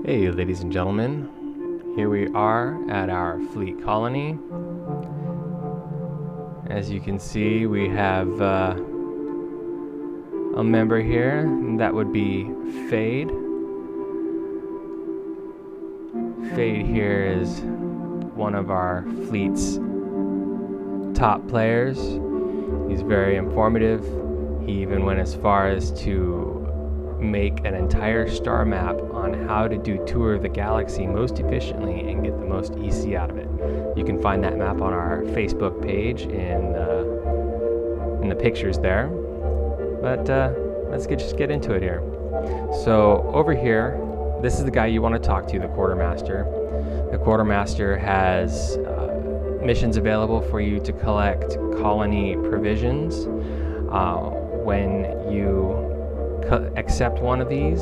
Hey ladies and gentlemen, here we are at our fleet colony. As you can see, we have a member here, and that would be Fade. Fade here is one of our fleet's top players. He's very informative. He even went as far as to make an entire star map on how to do Tour of the Galaxy most efficiently and get the most EC out of it. You can find that map on our Facebook page in the pictures there. But let's just get into it here. So over here, this is the guy you want to talk to, the quartermaster. The quartermaster has missions available for you to collect colony provisions. When you accept one of these,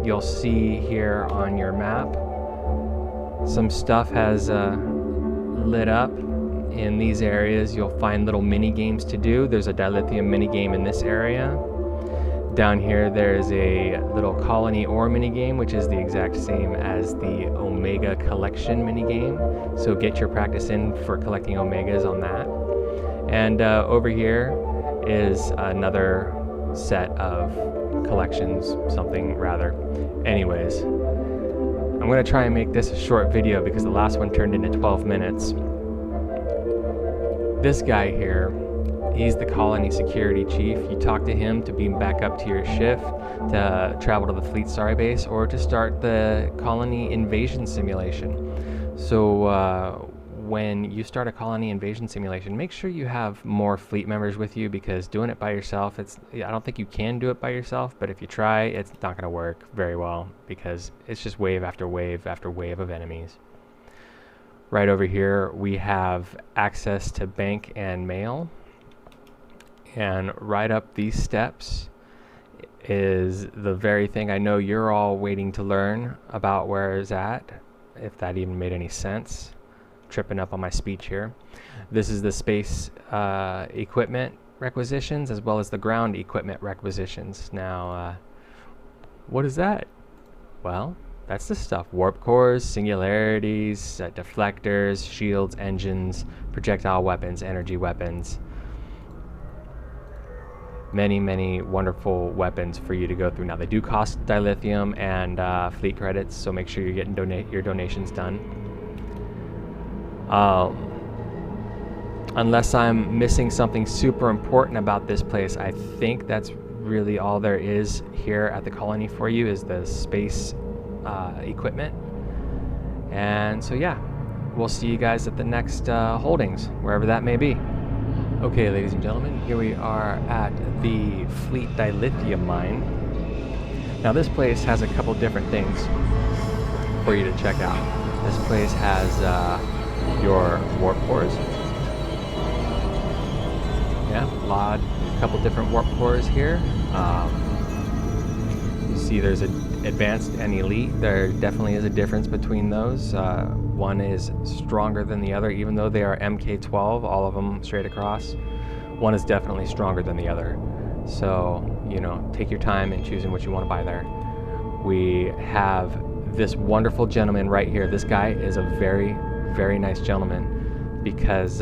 you'll see here on your map some stuff has lit up. In these areas you'll find little mini games to do. There's a dilithium mini game in this area. Down here there's a little colony ore mini game, which is the exact same as the omega collection mini game, so get your practice in for collecting omegas on that. And over here is another set of collections, something rather. Anyways, I'm going to try and make this a short video because the last one turned into 12 minutes. This guy here, he's the colony security chief. You talk to him to beam back up to your shift, to travel to the fleet starbase, or to start the colony invasion simulation. So when you start a colony invasion simulation, make sure you have more fleet members with you, because doing it by yourself, I don't think you can do it by yourself, but if you try, it's not going to work very well, because it's just wave after wave after wave of enemies. Right over here we have access to bank and mail, and right up these steps is the very thing I know you're all waiting to learn about where it's at, if that even made any sense. Tripping up on my speech here. This is the space equipment requisitions, as well as the ground equipment requisitions. Now, what is that? Well, that's the stuff: warp cores, singularities, deflectors, shields, engines, projectile weapons, energy weapons. Many wonderful weapons for you to go through. Now, they do cost dilithium and fleet credits, so make sure you're getting your donations done. Unless I'm missing something super important about this place, I think that's really all there is here at the colony for you, is the space equipment. And so yeah, we'll see you guys at the next holdings, wherever that may be. Okay, ladies and gentlemen, here we are at the Fleet Dilithium Mine. Now this place has a couple different things for you to check out. This place has your warp cores. Yeah, a couple different warp cores here. You see there's an advanced and elite. There definitely is a difference between those. One is stronger than the other, even though they are MK12, all of them straight across. One is definitely stronger than the other. So, you know, take your time in choosing what you want to buy there. We have this wonderful gentleman right here. This guy is a very nice gentleman, because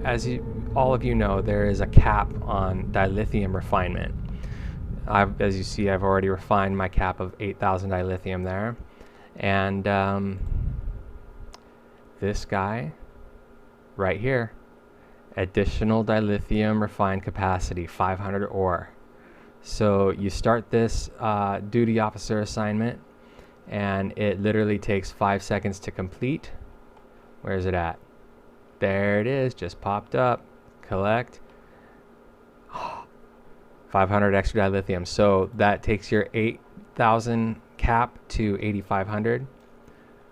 as all of you know, there is a cap on dilithium refinement. As you see, I've already refined my cap of 8,000 dilithium there, and this guy right here, additional dilithium refined capacity, 500 ore. So you start this duty officer assignment, and it literally takes 5 seconds to complete. Where is it at? There it is, just popped up. Collect. 500 extra dilithium. So that takes your 8,000 cap to 8,500.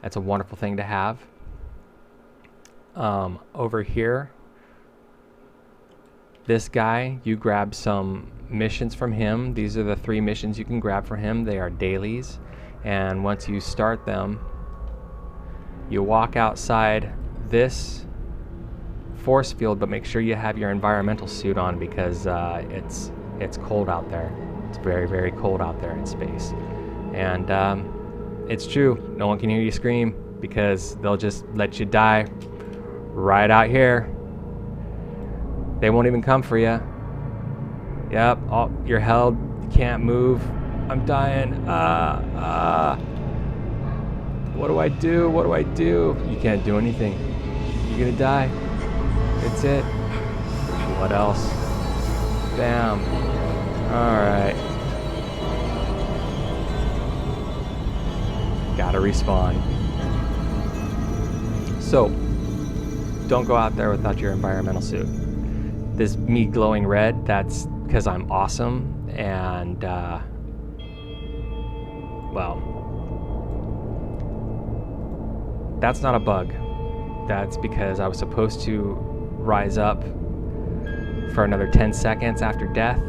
That's a wonderful thing to have. Over here, this guy, you grab some missions from him. These are the 3 missions you can grab from him. They are dailies. And once you start them, you walk outside this force field, but make sure you have your environmental suit on, because it's cold out there. It's very cold out there in space. And it's true. No one can hear you scream because they'll just let you die right out here. They won't even come for you. Yep, oh, you're held. You can't move. I'm dying. What do I do? What do I do? You can't do anything. You're gonna die. That's it. What else? Bam. Alright. Gotta respawn. So, don't go out there without your environmental suit. This me glowing red, that's because I'm awesome, and well, that's not a bug. That's because I was supposed to rise up for another 10 seconds after death,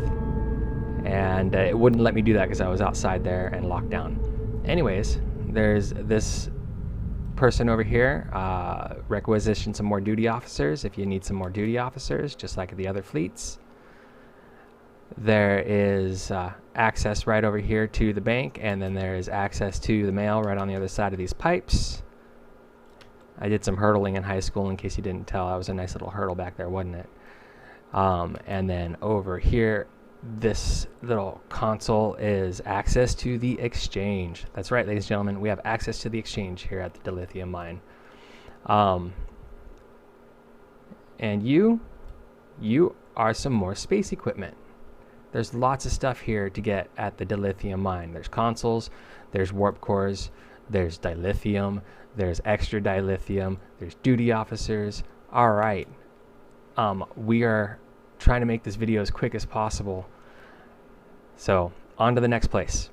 and it wouldn't let me do that because I was outside there and locked down. Anyways, there's this person over here, requisition some more duty officers if you need some more duty officers, just like the other fleets. There is access right over here to the bank, and then there is access to the mail right on the other side of these pipes. I did some hurdling in high school, in case you didn't tell. I was a nice little hurdle back there, wasn't it? And then over here, this little console is access to the exchange. That's right, ladies and gentlemen, we have access to the exchange here at the Dilithium Mine. And you are some more space equipment. There's lots of stuff here to get at the Dilithium Mine. There's consoles, there's warp cores, there's dilithium, there's extra dilithium, there's duty officers. All right, we are trying to make this video as quick as possible. So on to the next place.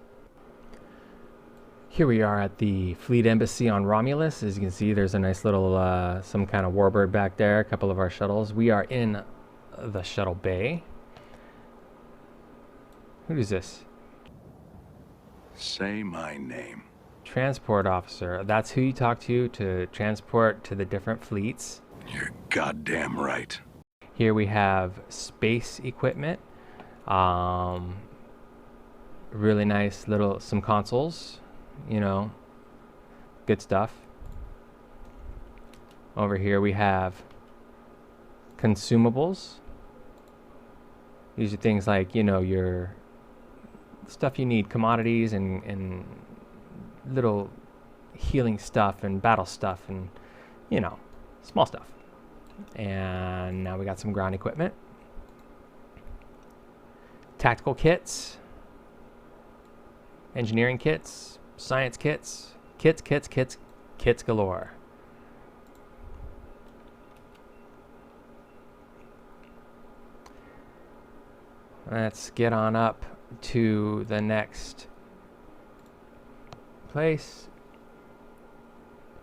Here we are at the Fleet Embassy on Romulus. As you can see, there's a nice little some kind of warbird back there, a couple of our shuttles. We are in the shuttle bay. Who is this? Say my name. Transport officer. That's who you talk to transport to the different fleets. You're goddamn right. Here we have space equipment. Really nice little, some consoles, you know, good stuff. Over here we have consumables. These are things like, you know, your stuff you need, commodities and little healing stuff and battle stuff and, you know, small stuff. And now we got some ground equipment. Tactical kits. Engineering kits. Science kits. Kits galore. Let's get on up to the next place.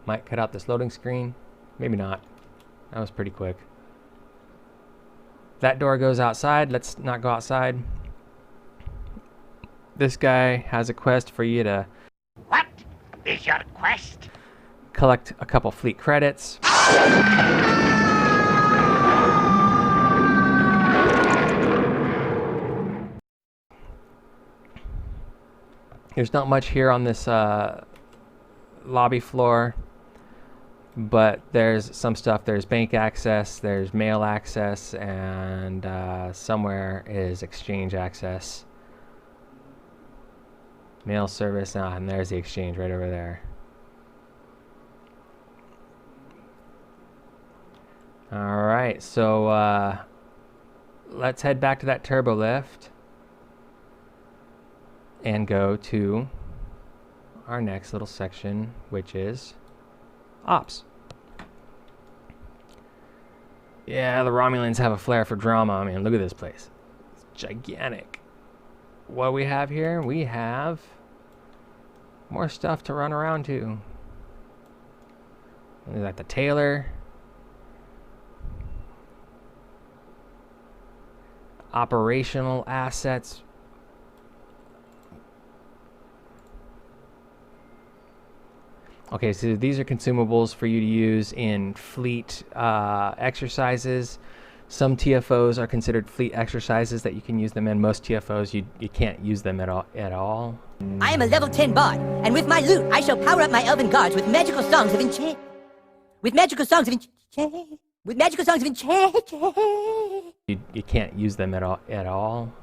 Might cut out this loading screen. Maybe not. That was pretty quick. That door goes outside. Let's not go outside. This guy has a quest for you to... What is your quest? Collect a couple fleet credits. There's not much here on this lobby floor, but there's some stuff. There's bank access, there's mail access, and somewhere is exchange access. Mail service, and there's the exchange right over there. Alright, so let's head back to that turbo lift and go to our next little section, which is ops. Yeah, the Romulans have a flair for drama. I mean, look at this place. It's gigantic. What do we have here? We have more stuff to run around to. We got the Taylor. Operational assets. Okay, so these are consumables for you to use in fleet exercises. Some TFOs are considered fleet exercises that you can use them in. Most TFOs, you can't use them at all. I am a level 10 bard, and with my loot, I shall power up my elven guards with magical songs of enchant. With magical songs of enchant. With magical songs of enchant. You can't use them at all.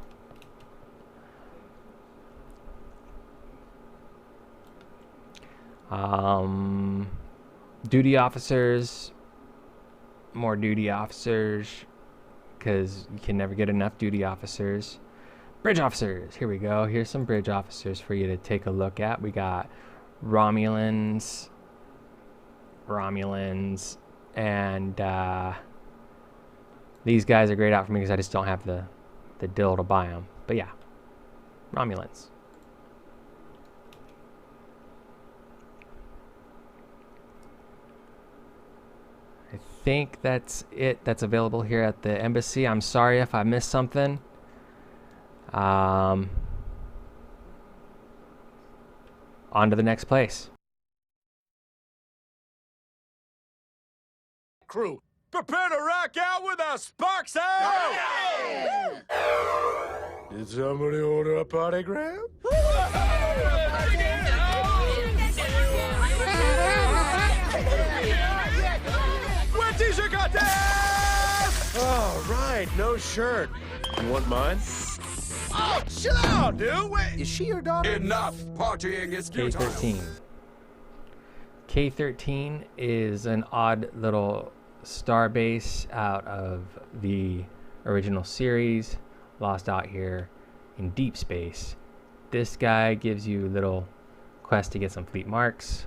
Duty officers, more duty officers, because you can never get enough duty officers. Bridge officers, here we go. Here's some bridge officers for you to take a look at. We got Romulans, and these guys are grayed out for me because I just don't have the dill to buy them. But yeah, Romulans. I think that's it that's available here at the embassy. I'm sorry if I missed something. On to the next place. Crew, prepare to rock out with our sparks out! Did somebody order a party gram? Wet t-shirt contest! All right, no shirt. You want mine? Oh, chill out, dude! Wait, is she your daughter? Enough partying is futile. K13. K13 is an odd little star base out of the original series, lost out here in deep space. This guy gives you little quests to get some fleet marks.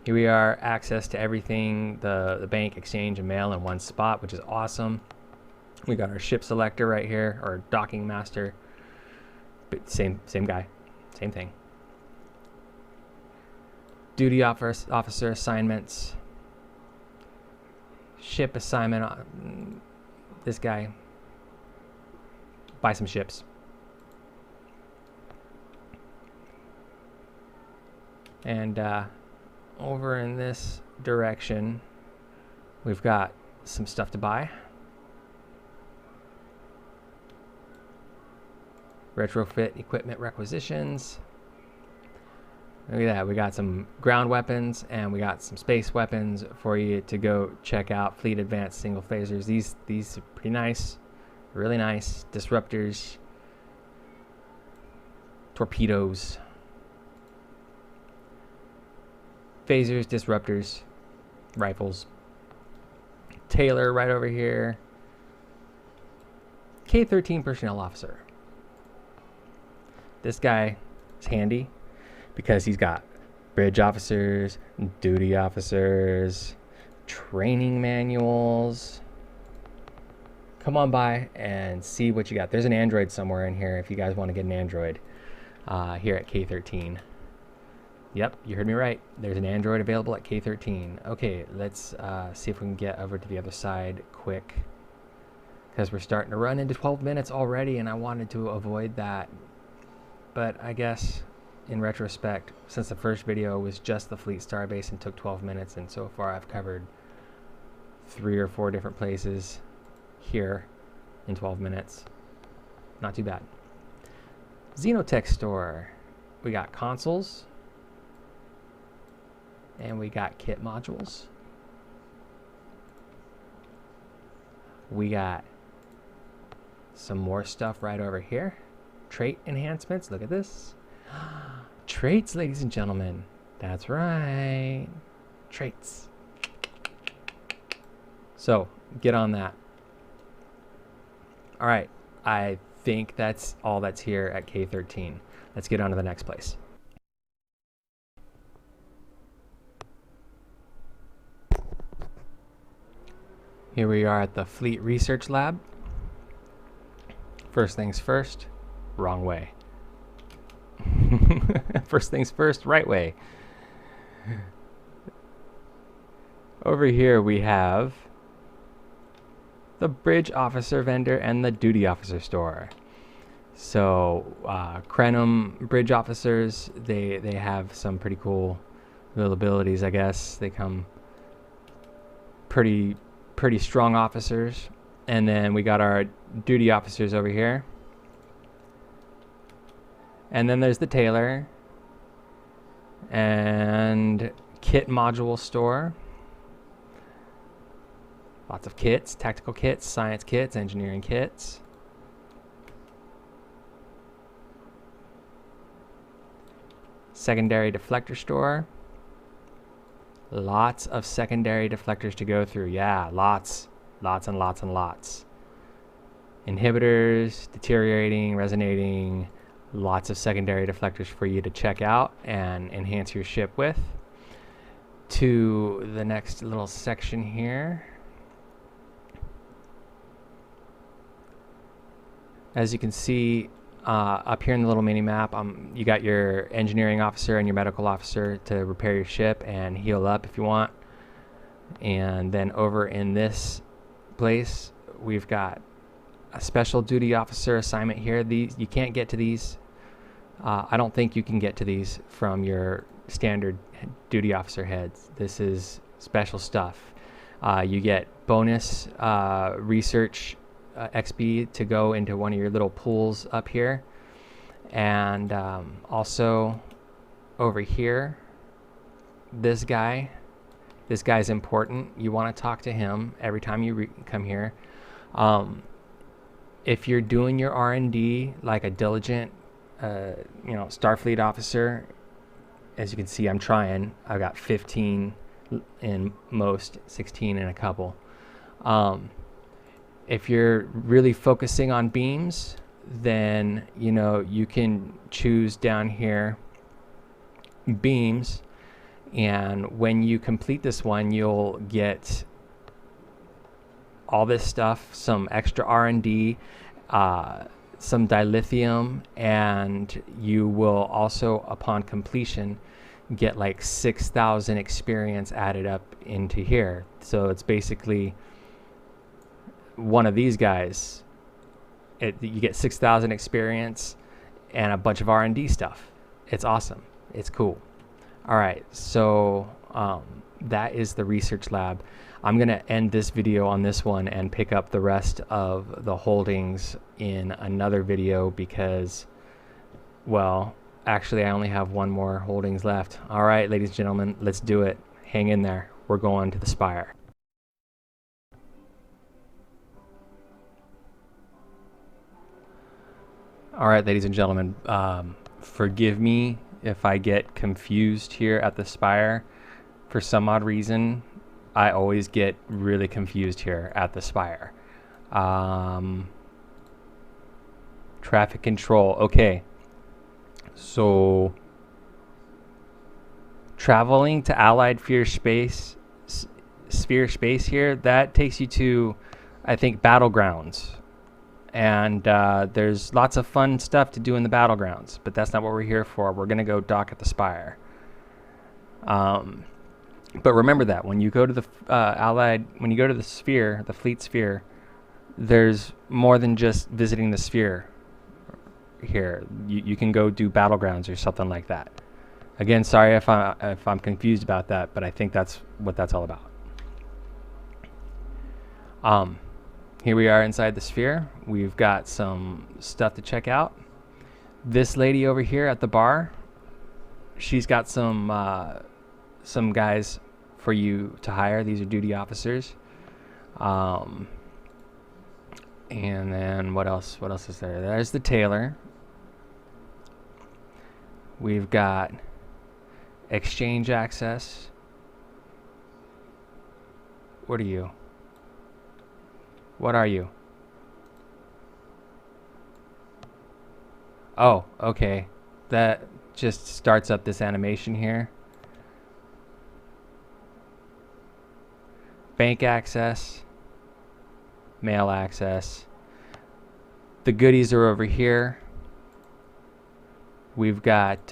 Here we are, access to everything, the bank, exchange, and mail in one spot, which is awesome. We got our ship selector right here, or docking master. But same guy, same thing. Duty officer assignments. Ship assignment. This guy. Buy some ships. And over in this direction, we've got some stuff to buy. Retrofit equipment requisitions. Look at that, we got some ground weapons and we got some space weapons for you to go check out. Fleet advanced single phasers. These are pretty nice, really nice. Disruptors, torpedoes, phasers, disruptors, rifles. Taylor right over here. K13 personnel officer. This guy is handy because he's got bridge officers, duty officers, training manuals. Come on by and see what you got. There's an android somewhere in here if you guys want to get an android here at K13. Yep, you heard me right. There's an android available at K13. Okay, let's see if we can get over to the other side quick, because we're starting to run into 12 minutes already and I wanted to avoid that. But I guess in retrospect, since the first video was just the fleet starbase and took 12 minutes, and so far I've covered 3 or 4 different places here in 12 minutes. Not too bad. Xenotech store. We got consoles. And we got kit modules. We got some more stuff right over here. Trait enhancements. Look at this. Traits, ladies and gentlemen. That's right. Traits. So, get on that. All right. I think that's all that's here at K13. Let's get on to the next place. Here we are at the Fleet Research Lab. First things first, wrong way. First things first, right way. Over here we have the bridge officer vendor and the duty officer store. So Crenum bridge officers, they have some pretty cool little abilities, I guess. They come pretty strong officers. And then we got our duty officers over here. And then there's the tailor and kit module store. Lots of kits, tactical kits, science kits, engineering kits. Secondary deflector store. Lots of secondary deflectors to go through. Yeah, lots and lots. Inhibitors, deteriorating, resonating, lots of secondary deflectors for you to check out and enhance your ship with. To the next little section here. As you can see, up here in the little mini map, you got your engineering officer and your medical officer to repair your ship and heal up if you want. And then over in this place, we've got a special duty officer assignment here. These you can't get to these. I don't think you can get to these from your standard duty officer heads. This is special stuff. You get bonus research XP to go into one of your little pools up here, and also over here, this guy's important. You want to talk to him every time you come here. If you're doing your R&D like a diligent Starfleet officer, as you can see, I'm trying. I've got 15 in most, 16 in a couple. If you're really focusing on beams, then you can choose down here beams, and when you complete this one, you'll get all this stuff, some extra R&D, some dilithium, and you will also, upon completion, get like 6,000 experience added up into here. So it's basically one of these guys. You get 6,000 experience and a bunch of R&D stuff. It's awesome. It's cool. All right, so that is the research lab. I'm gonna end this video on this one and pick up the rest of the holdings in another video because, well, actually I only have one more holdings left. All right, ladies and gentlemen, let's do it. Hang in there. We're going to the Spire. All right, ladies and gentlemen, forgive me if I get confused here at the Spire. For some odd reason, I always get really confused here at the Spire. Traffic control. Okay. So, traveling to Allied Sphere space here, that takes you to, I think, battlegrounds. And there's lots of fun stuff to do in the battlegrounds, but that's not what we're here for. We're going to go dock at the Spire. But remember that when you go to the when you go to the Sphere, the Fleet Sphere, there's more than just visiting the Sphere here. You can go do battlegrounds or something like that. Again, sorry if I'm confused about that, but I think that's what that's all about. Here we are inside the Sphere. We've got some stuff to check out. This lady over here at the bar, she's got some guys for you to hire. These are duty officers. And then what else? What else is there? There's the tailor. We've got exchange access. What are you? What are you? Oh, okay. That just starts up this animation here. Bank access. Mail access. The goodies are over here. We've got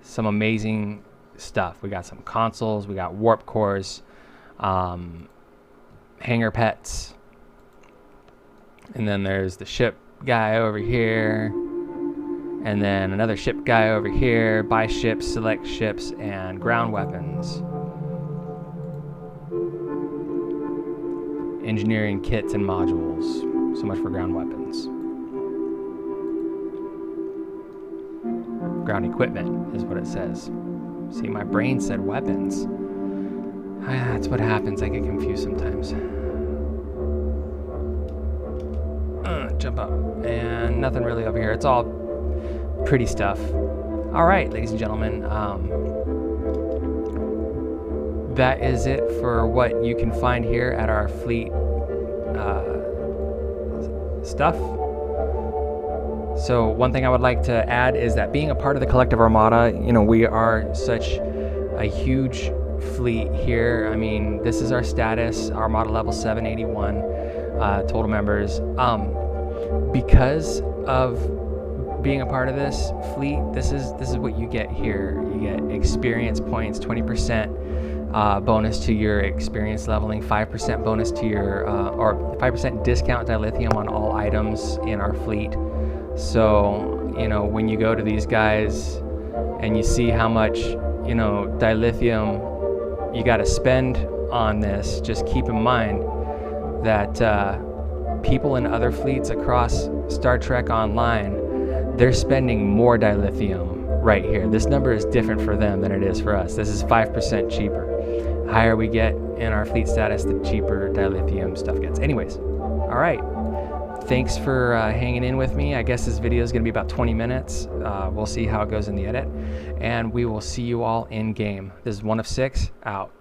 some amazing stuff. We got some consoles. We got warp cores. Hangar pets. And then there's the ship guy over here. And then another ship guy over here. Buy ships, select ships, and ground weapons. engineering kits and modules. So much for ground weapons. Ground equipment is what it says. See, my brain said weapons. That's what happens. I get confused sometimes. Jump up. And nothing really over here. It's all pretty stuff. All right, ladies and gentlemen. That is it for what you can find here at our fleet stuff. So one thing I would like to add is that being a part of the collective Armada, you know, we are such a huge fleet here. I mean, this is our status, Armada level 781 total members. Because of being a part of this fleet, this is what you get here. You get experience points, 20% bonus to your experience leveling, 5% bonus to your or 5% discount dilithium on all items in our fleet. So, you know, when you go to these guys and you see how much, you know, dilithium you got to spend on this, just keep in mind that people in other fleets across Star Trek Online, they're spending more dilithium right here. This number is different for them than it is for us. This is 5% cheaper. Higher we get in our fleet status, the cheaper dilithium stuff gets. Anyways, all right. Thanks for hanging in with me. I guess this video is going to be about 20 minutes. We'll see how it goes in the edit. And we will see you all in game. This is 1 of 6, out.